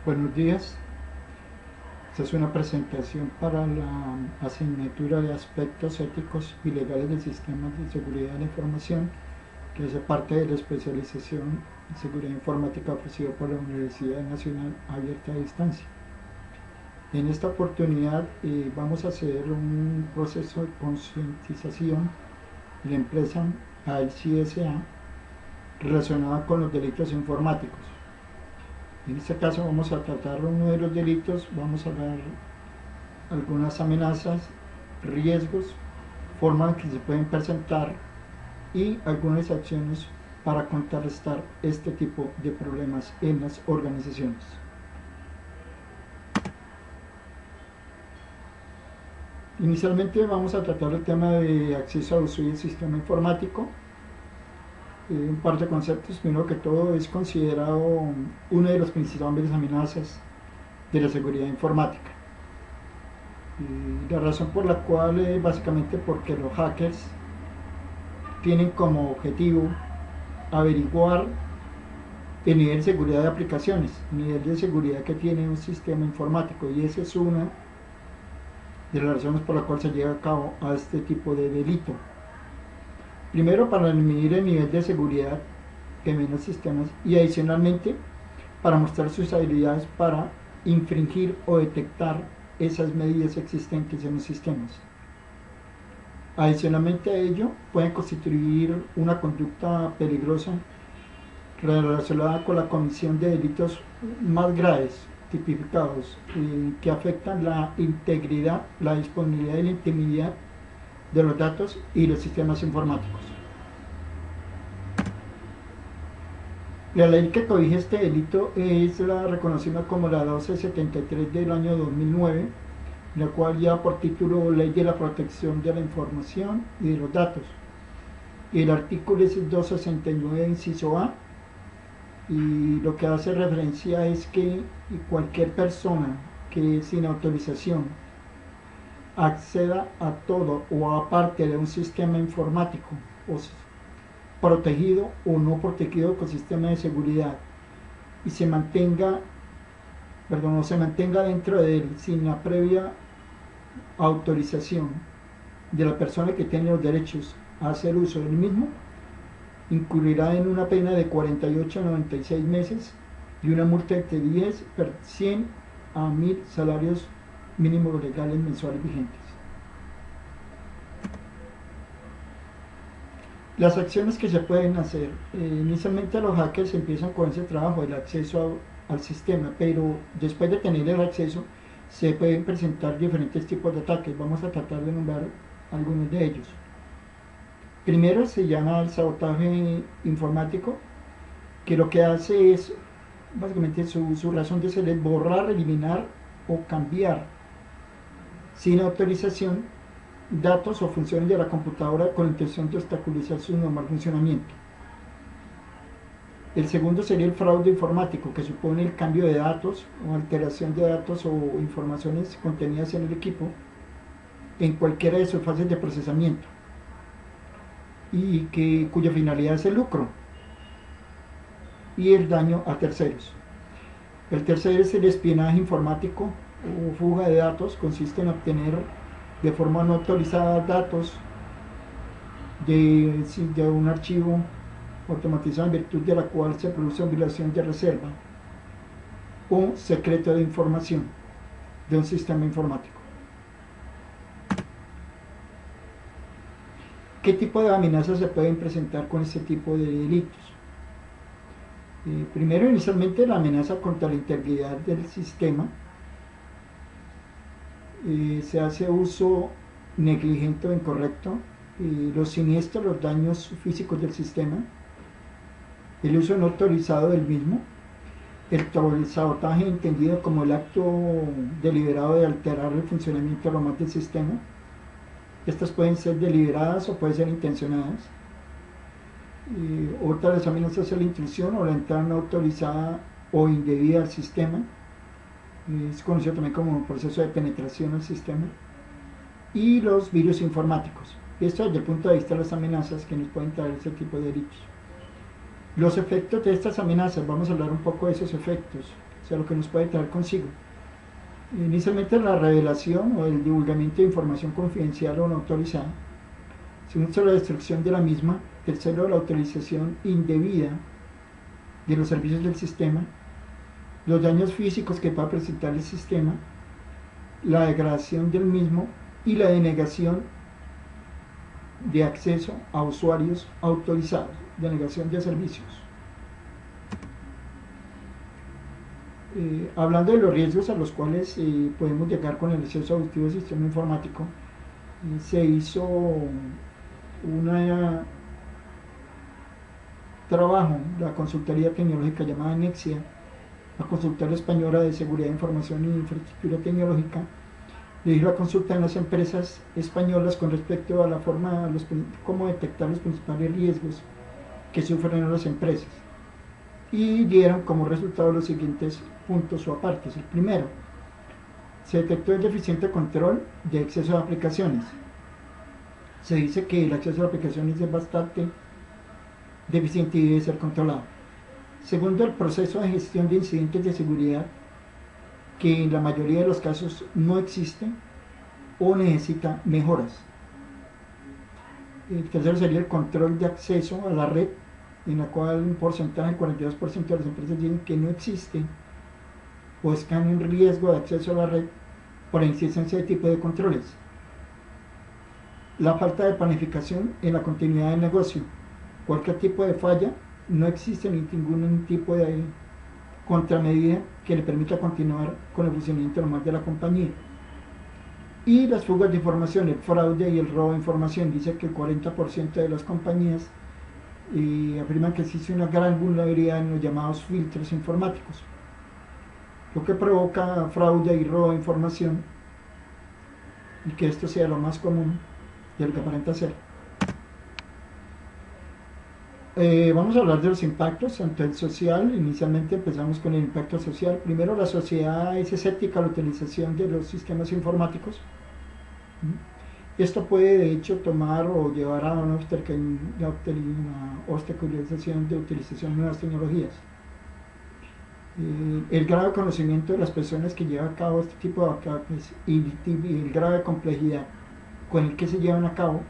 Buenos días. Esta es una presentación para la asignatura de aspectos éticos y legales del sistema de seguridad de la información, que hace parte de la especialización en seguridad informática ofrecida por la Universidad Nacional Abierta a Distancia. En esta oportunidad vamos a hacer un proceso de concientización de la empresa ALCSA relacionada con los delitos informáticos. En este caso vamos a tratar uno de los delitos, vamos a dar algunas amenazas, riesgos, formas que se pueden presentar y algunas acciones para contrarrestar este tipo de problemas en las organizaciones. Inicialmente vamos a tratar el tema de acceso al uso del sistema informático. Un par de conceptos. Primero que todo, es considerado una de las principales amenazas de la seguridad informática. Y la razón por la cual es básicamente porque los hackers tienen como objetivo averiguar el nivel de seguridad de aplicaciones, el nivel de seguridad que tiene un sistema informático, y esa es una de las razones por la cual se lleva a cabo a este tipo de delito. Primero, para medir el nivel de seguridad que ven los sistemas, y adicionalmente para mostrar sus habilidades para infringir o detectar esas medidas existentes en los sistemas. Adicionalmente a ello, pueden constituir una conducta peligrosa relacionada con la comisión de delitos más graves tipificados que afectan la integridad, la disponibilidad y la intimidad de los datos y los sistemas informáticos. La ley que cobija este delito es la reconocida como la 1273 del año 2009, la cual lleva por título Ley de la Protección de la Información y de los Datos. El artículo es el 269 inciso A, y lo que hace referencia es que cualquier persona que sin autorización acceda a todo o a parte de un sistema informático o protegido o no protegido con sistema de seguridad y se mantenga dentro de él sin la previa autorización de la persona que tiene los derechos a hacer uso del mismo, incurrirá en una pena de 48 a 96 meses y una multa entre 100 a 1000 salarios mínimos legales mensuales vigentes. Las acciones que se pueden hacer, inicialmente los hackers empiezan con ese trabajo, el acceso al sistema, pero después de tener el acceso se pueden presentar diferentes tipos de ataques. Vamos a tratar de nombrar algunos de ellos. Primero se llama el sabotaje informático, que lo que hace es, básicamente su razón de ser es borrar, eliminar o cambiar sin autorización datos o funciones de la computadora con la intención de obstaculizar su normal funcionamiento. El segundo sería el fraude informático, que supone el cambio de datos o alteración de datos o informaciones contenidas en el equipo en cualquiera de sus fases de procesamiento y cuya finalidad es el lucro y el daño a terceros. El tercero es el espionaje informático o fuga de datos, consiste en obtener de forma no autorizada datos de un archivo automatizado en virtud de la cual se produce una violación de reserva o secreto de información de un sistema informático. ¿Qué tipo de amenazas se pueden presentar con este tipo de delitos? Primero, inicialmente, la amenaza contra la integridad del sistema. Se hace uso negligente o incorrecto, los siniestros, los daños físicos del sistema, el uso no autorizado del mismo, el sabotaje entendido como el acto deliberado de alterar el funcionamiento normal del sistema. Estas pueden ser deliberadas o pueden ser intencionadas. Otra de las amenazas es la intrusión o la entrada no autorizada o indebida al sistema. Es conocido también como un proceso de penetración al sistema. Y los virus informáticos. Esto desde el punto de vista de las amenazas que nos pueden traer este tipo de delitos. Los efectos de estas amenazas, vamos a hablar un poco de esos efectos. sea, lo que nos puede traer consigo. Inicialmente la revelación o el divulgamiento de información confidencial o no autorizada. Segundo, la destrucción de la misma. Tercero, la utilización indebida de los servicios del sistema. Los daños físicos que pueda presentar el sistema. La degradación del mismo y la denegación de acceso a usuarios autorizados, denegación de servicios. Hablando de los riesgos a los cuales podemos llegar con el acceso abusivo del sistema informático, se hizo un trabajo, la consultoría tecnológica llamada Nexia, la consultora española de seguridad de información y infraestructura tecnológica, le hizo la consulta en las empresas españolas con respecto a la forma, cómo detectar los principales riesgos que sufren las empresas. Y dieron como resultado los siguientes puntos o apartes. El primero, se detectó el deficiente control de acceso a aplicaciones. Se dice que el acceso a aplicaciones es bastante deficiente y debe ser controlado. Segundo, el proceso de gestión de incidentes de seguridad, que en la mayoría de los casos no existe o necesita mejoras. El tercero sería el control de acceso a la red, en la cual un porcentaje, el 42% de las empresas dicen que no existe o están en riesgo de acceso a la red por la existencia de tipo de controles. La falta de planificación en la continuidad del negocio. Cualquier tipo de falla, no existe ningún tipo de contramedida que le permita continuar con el funcionamiento normal de la compañía. Y las fugas de información, el fraude y el robo de información. Dice que el 40% de las compañías afirman que existe una gran vulnerabilidad en los llamados filtros informáticos, lo que provoca fraude y robo de información, y que esto sea lo más común de lo que aparenta ser. Vamos a hablar de los impactos, tanto el social. Inicialmente empezamos con el impacto social. Primero, la sociedad es escéptica a la utilización de los sistemas informáticos. Esto puede de hecho tomar o llevar a una obstaculización de utilización de nuevas tecnologías. El grado de conocimiento de las personas que llevan a cabo este tipo de ataques y el grado de complejidad con el que se llevan a cabo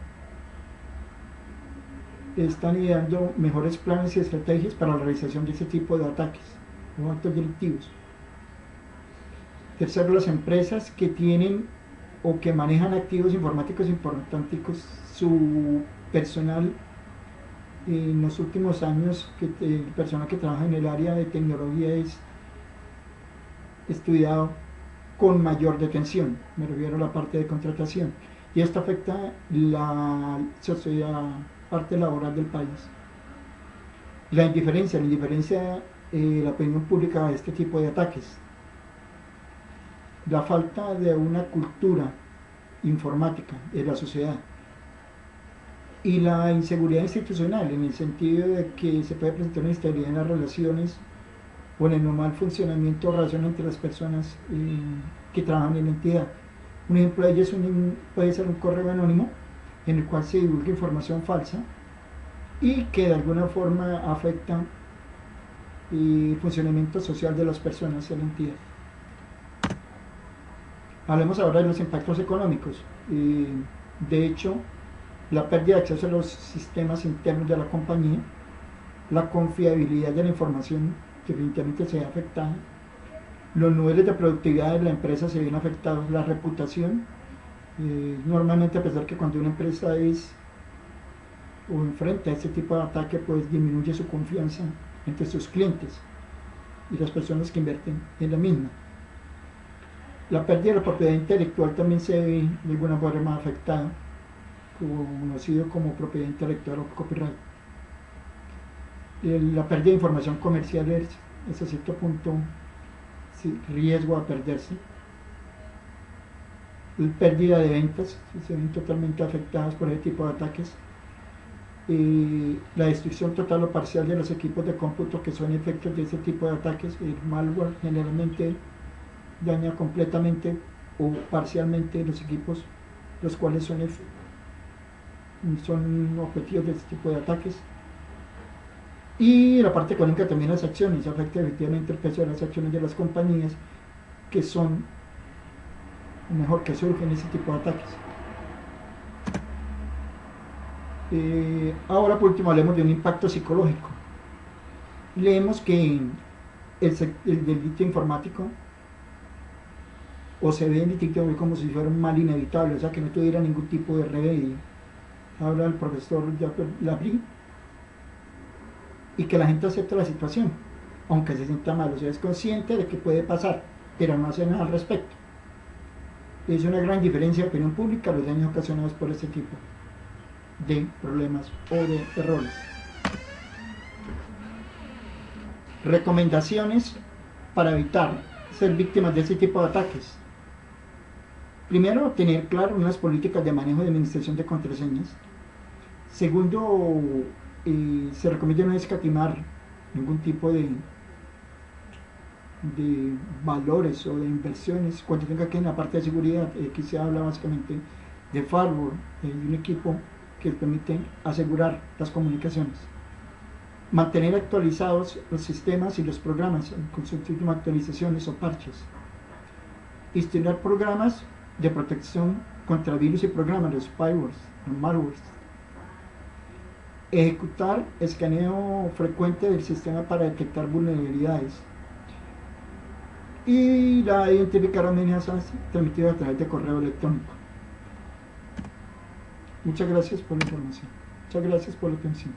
están ideando mejores planes y estrategias para la realización de este tipo de ataques o actos delictivos. Tercero, las empresas que tienen o que manejan activos informáticos importantes, su personal en los últimos años, el personal que trabaja en el área de tecnología es estudiado con mayor detención, me refiero a la parte de contratación, y esto afecta la sociedad, parte laboral del país. La indiferencia la opinión pública a este tipo de ataques. La falta de una cultura informática en la sociedad. Y la inseguridad institucional, en el sentido de que se puede presentar una inestabilidad en las relaciones o en el normal funcionamiento o relación entre las personas que trabajan en la entidad. Un ejemplo de ello puede ser un correo anónimo en el cual se divulga información falsa y que de alguna forma afecta el funcionamiento social de las personas en la entidad. Hablemos ahora de los impactos económicos. De hecho, la pérdida de acceso a los sistemas internos de la compañía, la confiabilidad de la información definitivamente se ve afectada, los niveles de productividad de la empresa se ven afectados, la reputación, normalmente a pesar que cuando una empresa es o enfrenta a este tipo de ataque, pues disminuye su confianza entre sus clientes y las personas que invierten en la misma. La pérdida de la propiedad intelectual también se ve de alguna forma afectada, conocido como propiedad intelectual o copyright. La pérdida de información comercial es a cierto punto riesgo a perderse. La pérdida de ventas, se ven totalmente afectadas por ese tipo de ataques. La destrucción total o parcial de los equipos de cómputo, que son efectos de ese tipo de ataques. El malware generalmente daña completamente o parcialmente los equipos, los cuales son objetivos de este tipo de ataques. Y la parte económica también, las acciones, afecta efectivamente el peso de las acciones de las compañías que son, mejor, que surgen ese tipo de ataques. Ahora por último hablemos de un impacto psicológico. Leemos que el delito informático, o se ve en el TikTok como si fuera un mal inevitable, o sea que no tuviera ningún tipo de remedio. Habla el profesor Jacques Labrie, y que la gente acepta la situación, aunque se sienta mal, o sea, es consciente de que puede pasar, pero no hace nada al respecto. Es una gran diferencia de opinión pública los daños ocasionados por este tipo de problemas o de errores. Recomendaciones para evitar ser víctimas de este tipo de ataques. Primero, tener claro unas políticas de manejo de administración de contraseñas. Segundo, se recomienda no escatimar ningún tipo de valores o de inversiones cuando tenga que en la parte de seguridad. Aquí se habla básicamente de firewall, un equipo que permite asegurar las comunicaciones. Mantener actualizados los sistemas y los programas con sus últimas actualizaciones o parches. Instalar programas de protección contra virus y programas, los spywares, los malwares. Ejecutar escaneo frecuente del sistema para detectar vulnerabilidades. Y la identificar amenazas transmitidas a través de correo electrónico. Muchas gracias por la información. Muchas gracias por la atención.